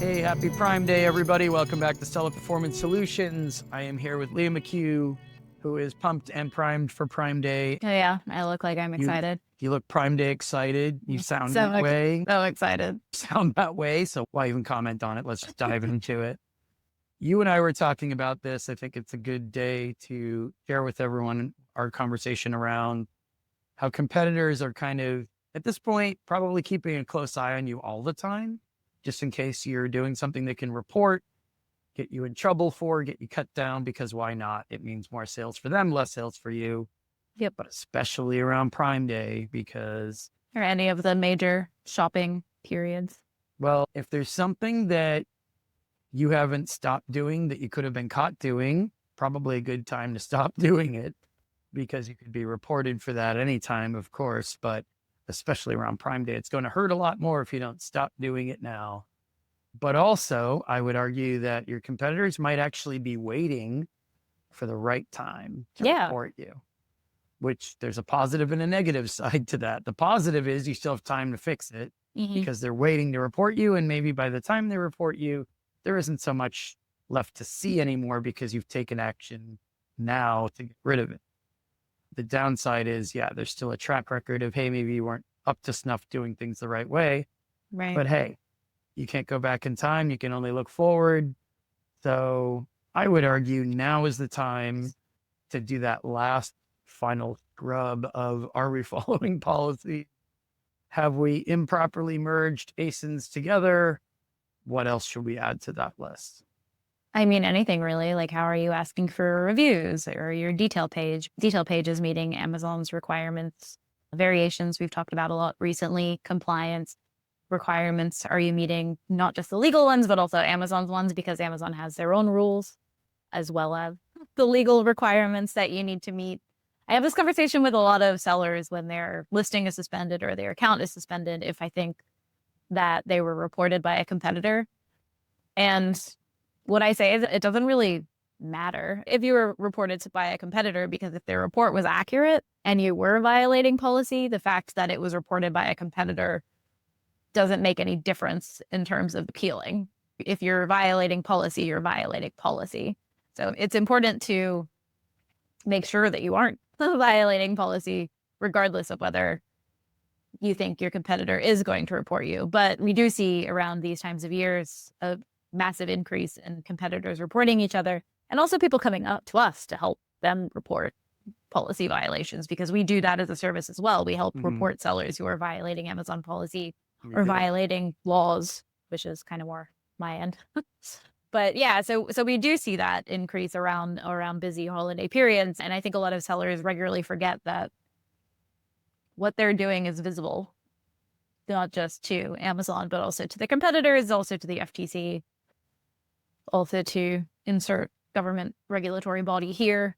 Hey, happy Prime Day, everybody. Welcome back to Stellar Performance Solutions. I am here with Leah McHugh, who is pumped and primed for Prime Day. Oh yeah, I look like I'm You, excited. you look Prime Day excited. You sound So that way. so excited. Sound that way. So why even comment on it? Let's just dive into it. You and I were talking about this. I think it's a good day to share with everyone our conversation around how competitors are kind of, at this point, probably keeping a close eye on you all the time, just in case you're doing something they can report, get you in trouble for, get you cut down, because why not? It means more sales for them, less sales for you. Yep. But especially around Prime Day, because, Or any of the major shopping periods. well, if there's something that you haven't stopped doing that you could have been caught doing, probably a good time to stop doing it, because you could be reported for that anytime, of course, but especially around Prime Day, it's going to hurt a lot more if you don't stop doing it now. But also, I would argue that your competitors might actually be waiting for the right time to Yeah. report you, which there's a positive and a negative side to that. The positive is you still have time to fix it because they're waiting to report you. And maybe by the time they report you, there isn't so much left to see anymore because you've taken action now to get rid of it. The downside is, yeah, there's still a track record of, hey, maybe you weren't up to snuff doing things the right way. Right. But hey, you can't go back in time. You can only look forward. So I would argue now is the time to do that last final scrub of, are we following policy? Have we improperly merged ASINs together? What else should we add to that list? I mean, anything really. Like, how are you asking for reviews or your detail page? Detail page is meeting Amazon's requirements. Variations we've talked about a lot recently. Compliance requirements. Are you meeting not just the legal ones, but also Amazon's ones, because Amazon has their own rules as well as the legal requirements that you need to meet. I have this conversation with a lot of sellers when their listing is suspended or their account is suspended if I think that they were reported by a competitor. And what I say is it doesn't really matter if you were reported by a competitor, because if their report was accurate and you were violating policy, the fact that it was reported by a competitor doesn't make any difference in terms of appealing. If you're violating policy, you're violating policy. So it's important to make sure that you aren't violating policy, regardless of whether you think your competitor is going to report you. But we do see around these times of years a massive increase in competitors reporting each other, and also people coming up to us to help them report policy violations, because we do that as a service as well. We help report sellers who are violating Amazon policy or violating laws, which is kind of more my end. But yeah, so we do see that increase around busy holiday periods. And I think a lot of sellers regularly forget that what they're doing is visible, not just to Amazon, but also to the competitors, also to the FTC, also to insert government regulatory body here.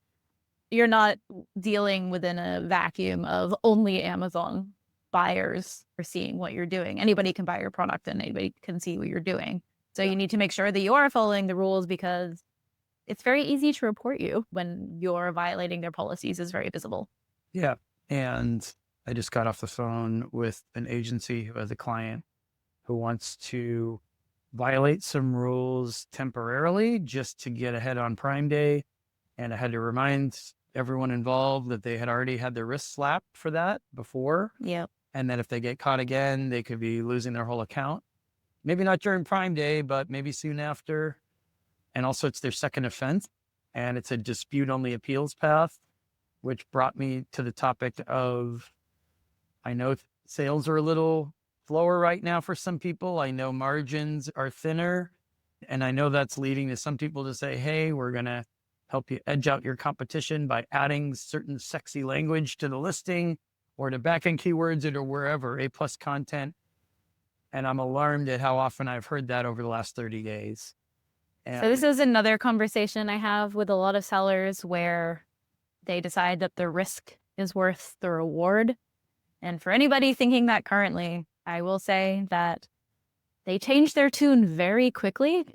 You're not dealing within a vacuum of only Amazon buyers are seeing what you're doing. Anybody can buy your product and anybody can see what you're doing. So you need to make sure that you are following the rules, because it's very easy to report you when you're violating their policies. Is very visible. Yeah. And I just got off the phone with an agency who has a client who wants to violate some rules temporarily just to get ahead on Prime Day. And I had to remind everyone involved that they had already had their wrist slapped for that before. Yep. And that if they get caught again, they could be losing their whole account. Maybe not during Prime Day, but maybe soon after. And also it's their second offense, and it's a dispute-only appeals path, which brought me to the topic of, I know sales are a little slower right now for some people. I know margins are thinner, and I know that's leading to some people to say, hey, we're going to help you edge out your competition by adding certain sexy language to the listing or to backend keywords or wherever, A+ content. And I'm alarmed at how often I've heard that over the last 30 days. And so this is another conversation I have with a lot of sellers where they decide that the risk is worth the reward. And for anybody thinking that currently, I will say that they change their tune very quickly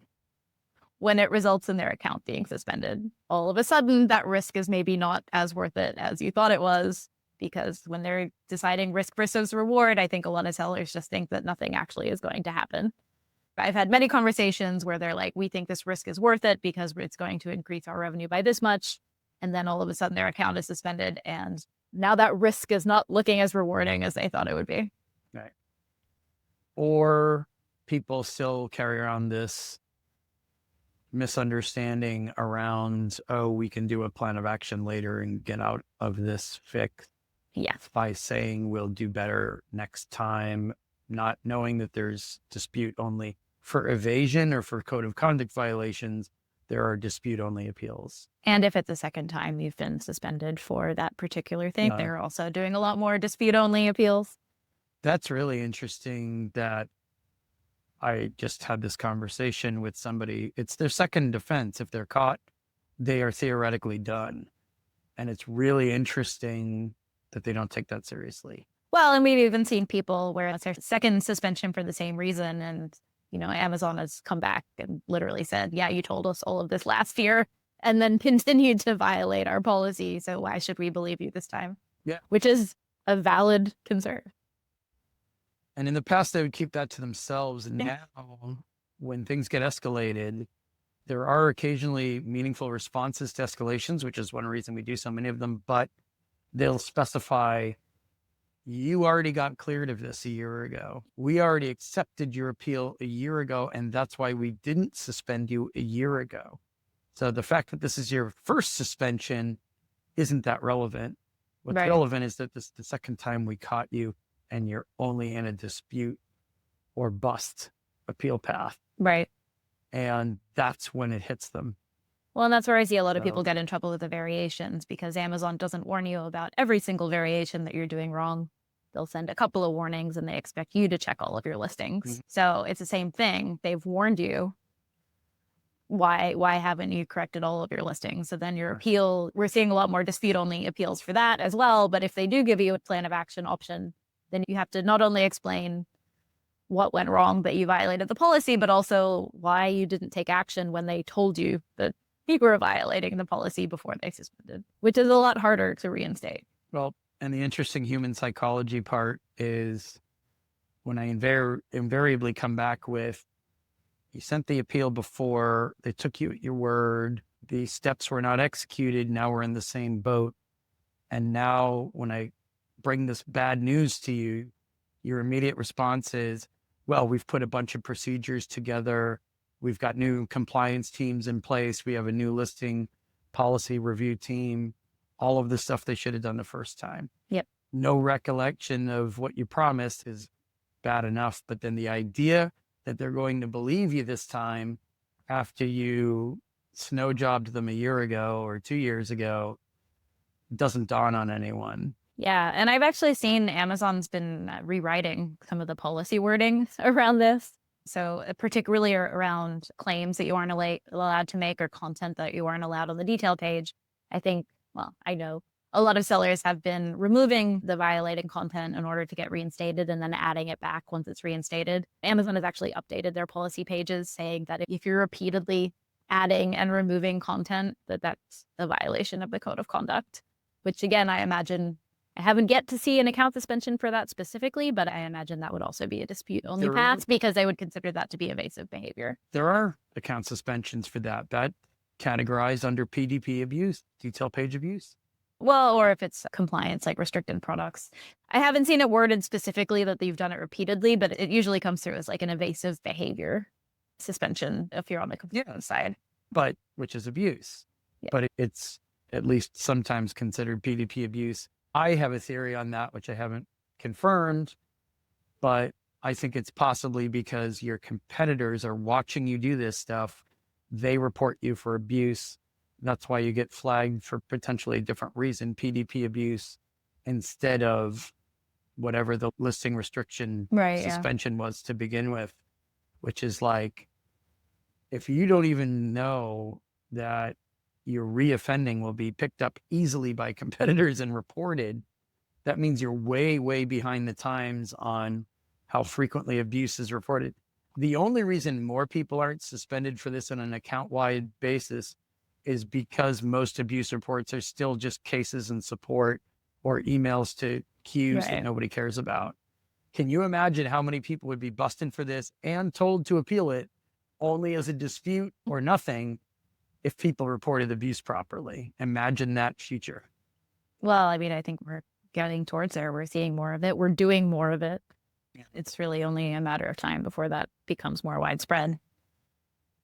when it results in their account being suspended. All of a sudden, that risk is maybe not as worth it as you thought it was, because when they're deciding risk versus reward, I think a lot of sellers just think that nothing actually is going to happen. I've had many conversations where they're like, we think this risk is worth it because it's going to increase our revenue by this much. And then all of a sudden their account is suspended. And now that risk is not looking as rewarding as they thought it would be. Right. Or people still carry around this misunderstanding around, oh, we can do a plan of action later and get out of this fix Yeah. by saying we'll do better next time, not knowing that there's dispute only. For evasion or for code of conduct violations, there are dispute only appeals. And if it's the second time you've been suspended for that particular thing, they're also doing a lot more dispute only appeals. That's really interesting that I just had this conversation with somebody. It's their second defense. If they're caught, they are theoretically done. And it's really interesting that they don't take that seriously. Well, and we've even seen people where it's their second suspension for the same reason. And, Amazon has come back and literally said, yeah, you told us all of this last year and then continued to violate our policy. So why should we believe you this time? Yeah. Which is a valid concern. And in the past, they would keep that to themselves. And now, when things get escalated, there are occasionally meaningful responses to escalations, which is one reason we do so many of them. But they'll specify, you already got cleared of this a year ago. We already accepted your appeal a year ago, and that's why we didn't suspend you a year ago. So the fact that this is your first suspension isn't that relevant. What's relevant is that this is the second time we caught you and you're only in a dispute or bust appeal path. Right. And that's when it hits them. Well, and that's where I see a lot of people get in trouble with the variations because Amazon doesn't warn you about every single variation that you're doing wrong. They'll send a couple of warnings and they expect you to check all of your listings. So it's the same thing. They've warned you. Why haven't you corrected all of your listings? So then your appeal, we're seeing a lot more dispute only appeals for that as well. But if they do give you a plan of action option, then you have to not only explain what went wrong that you violated the policy, but also why you didn't take action when they told you that you were violating the policy before they suspended, which is a lot harder to reinstate. Well, and the interesting human psychology part is when I invariably come back with, you sent the appeal before, they took you at your word, the steps were not executed, now we're in the same boat. And now when I bring this bad news to you, your immediate response is, well, we've put a bunch of procedures together. We've got new compliance teams in place. We have a new listing policy review team, all of the stuff they should have done the first time. Yep. No recollection of what you promised is bad enough. But then the idea that they're going to believe you this time after you snow jobbed them a year ago or 2 years ago doesn't dawn on anyone. Yeah. And I've actually seen Amazon's been rewriting some of the policy wording around this. So particularly around claims that you aren't allowed to make or content that you aren't allowed on the detail page. I know a lot of sellers have been removing the violating content in order to get reinstated and then adding it back once it's reinstated. Amazon has actually updated their policy pages saying that if you're repeatedly adding and removing content, that's a violation of the code of conduct, which again, I imagine I haven't yet to see an account suspension for that specifically, but I imagine that would also be a dispute only path because they would consider that to be evasive behavior. There are account suspensions for that categorized under PDP abuse, detail page abuse. Well, or if it's compliance, like restricted products. I haven't seen it worded specifically that you've done it repeatedly, but it usually comes through as like an evasive behavior suspension if you're on the compliance side. But which is abuse. Yeah. But it's at least sometimes considered PDP abuse. I have a theory on that, which I haven't confirmed, but I think it's possibly because your competitors are watching you do this stuff. They report you for abuse. That's why you get flagged for potentially a different reason, PDP abuse, instead of whatever the listing restriction suspension was to begin with, which is like, if you don't even know that your reoffending will be picked up easily by competitors and reported, that means you're way, way behind the times on how frequently abuse is reported. The only reason more people aren't suspended for this on an account-wide basis is because most abuse reports are still just cases in support or emails to queues that nobody cares about. Can you imagine how many people would be busting for this and told to appeal it only as a dispute or nothing if people reported abuse properly? Imagine that future. Well, I mean, I think we're getting towards there. We're seeing more of it. We're doing more of it. Yeah. It's really only a matter of time before that becomes more widespread.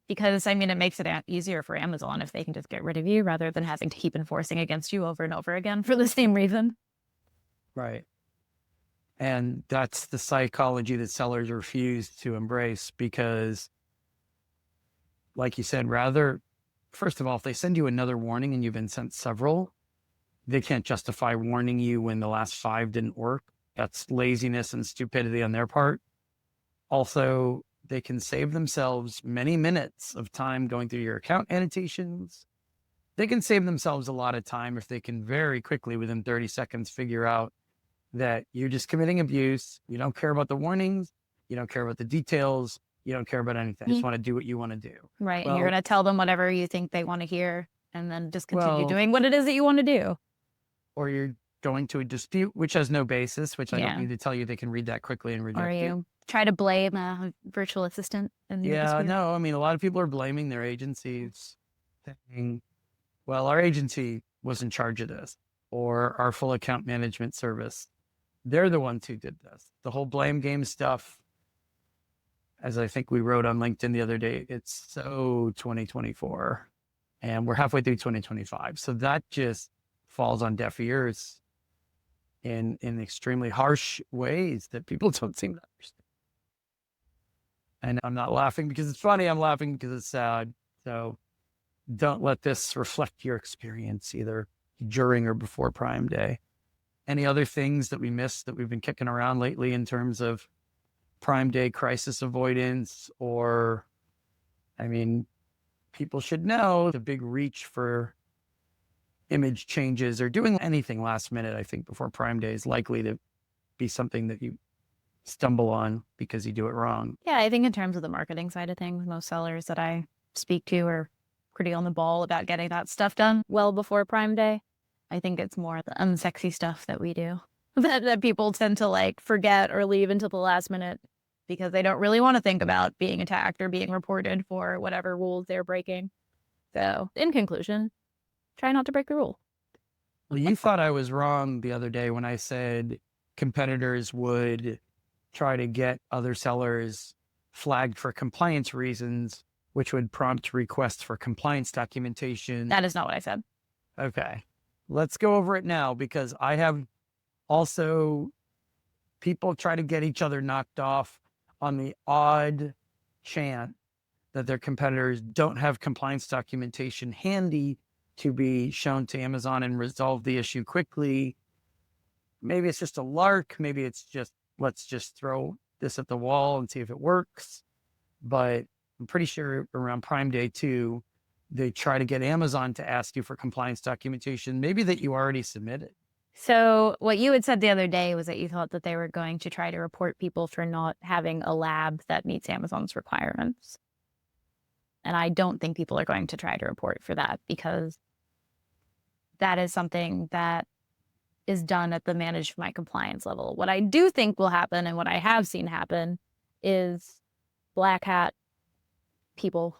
Because, I mean, it makes it easier for Amazon if they can just get rid of you rather than having to keep enforcing against you over and over again for the same reason. Right. And that's the psychology that sellers refuse to embrace because, like you said, first of all, if they send you another warning and you've been sent several, they can't justify warning you when the last 5 didn't work. That's laziness and stupidity on their part. Also, they can save themselves many minutes of time going through your account annotations. They can save themselves a lot of time if they can very quickly, within 30 seconds, figure out that you're just committing abuse. You don't care about the warnings. You don't care about the details. You don't care about anything. You just want to do what you want to do. Right. And you're going to tell them whatever you think they want to hear and then just continue doing what it is that you want to do. Or you're going to a dispute, which has no basis, which I don't need to tell you. They can read that quickly and reject Or you try to blame a virtual assistant. No, I mean, a lot of people are blaming their agencies, saying, well, our agency was in charge of this, or our full account management service. They're the ones who did this. The whole blame game stuff, as I think we wrote on LinkedIn the other day, it's so 2024 and we're halfway through 2025. So that just falls on deaf ears in extremely harsh ways that people don't seem to understand. And I'm not laughing because it's funny. I'm laughing because it's sad. So don't let this reflect your experience either during or before Prime Day. Any other things that we missed that we've been kicking around lately in terms of Prime Day crisis avoidance? Or, I mean, people should know the big reach for image changes or doing anything last minute, I think, before Prime Day is likely to be something that you stumble on because you do it wrong. Yeah, I think in terms of the marketing side of things, most sellers that I speak to are pretty on the ball about getting that stuff done well before Prime Day. I think it's more the unsexy stuff that we do that people tend to like forget or leave until the last minute because they don't really want to think about being attacked or being reported for whatever rules they're breaking. So in conclusion, try not to break the rule. Well, you thought I was wrong the other day when I said competitors would try to get other sellers flagged for compliance reasons, which would prompt requests for compliance documentation. That is not what I said. Okay. Let's go over it now because I have also people try to get each other knocked off on the odd chance that their competitors don't have compliance documentation handy to be shown to Amazon and resolve the issue quickly. Maybe it's just a lark. Maybe it's just, let's just throw this at the wall and see if it works. But I'm pretty sure around Prime Day too, they try to get Amazon to ask you for compliance documentation, maybe that you already submitted. So what you had said the other day was that you thought that they were going to try to report people for not having a lab that meets Amazon's requirements. And I don't think people are going to try to report for that because that is something that is done at the manage my compliance level. What I do think will happen and what I have seen happen is black hat people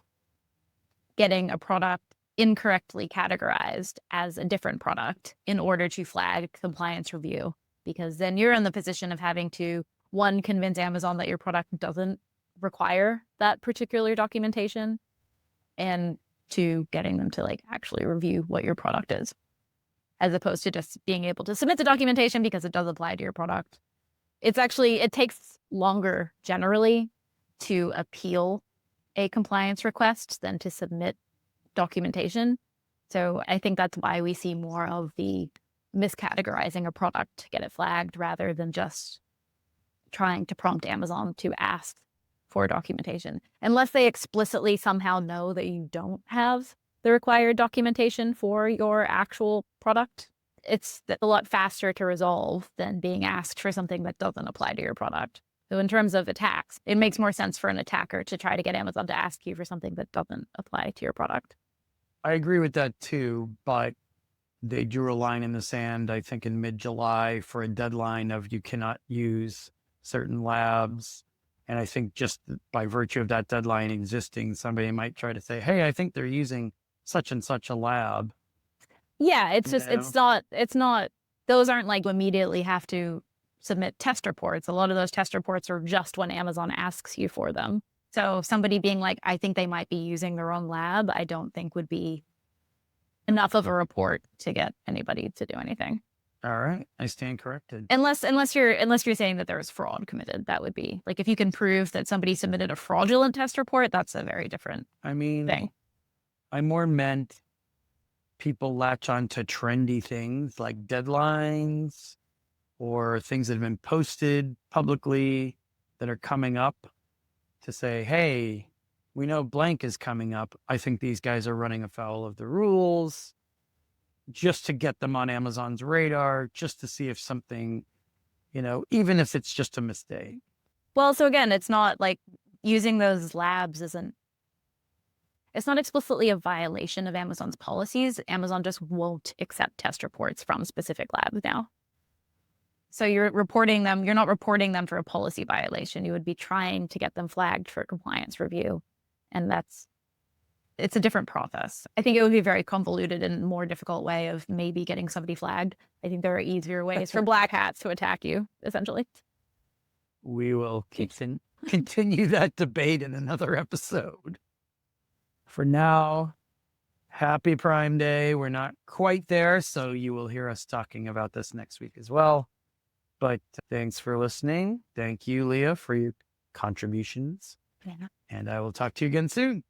getting a product incorrectly categorized as a different product in order to flag compliance review, because then you're in the position of having to, one, convince Amazon that your product doesn't require that particular documentation, and two, getting them to like actually review what your product is, as opposed to just being able to submit the documentation because it does apply to your product. It's actually, it takes longer generally to appeal a compliance request than to submit documentation. So I think that's why we see more of the miscategorizing a product to get it flagged rather than just trying to prompt Amazon to ask for documentation. Unless they explicitly somehow know that you don't have the required documentation for your actual product, it's a lot faster to resolve than being asked for something that doesn't apply to your product. So in terms of attacks, it makes more sense for an attacker to try to get Amazon to ask you for something that doesn't apply to your product. I agree with that too, but they drew a line in the sand, I think in mid-July, for a deadline of you cannot use certain labs. And I think just by virtue of that deadline existing, somebody might try to say, hey, I think they're using such and such a lab. Yeah, it's You just know? it's not those aren't like you immediately have to submit test reports. A lot of those test reports are just when Amazon asks you for them. So somebody being like, I think they might be using the wrong lab, I don't think would be enough of a report to get anybody to do anything. All right. I stand corrected. Unless you're saying that there was fraud committed, that would be like if you can prove that somebody submitted a fraudulent test report, that's a very different I mean, thing. I more meant people latch on to trendy things like deadlines or things that have been posted publicly that are coming up to say, hey, we know blank is coming up. I think these guys are running afoul of the rules, just to get them on Amazon's radar, just to see if something, even if it's just a mistake. Well, so again, it's not like using those labs it's not explicitly a violation of Amazon's policies. Amazon just won't accept test reports from specific labs now. So you're not reporting them for a policy violation. You would be trying to get them flagged for compliance review. And it's a different process. I think it would be very convoluted and a more difficult way of maybe getting somebody flagged. I think there are easier ways for black hats to attack you, essentially. We will continue that debate in another episode. For now, happy Prime Day. We're not quite there, so you will hear us talking about this next week as well. But thanks for listening. Thank you, Leah, for your contributions. Yeah. And I will talk to you again soon.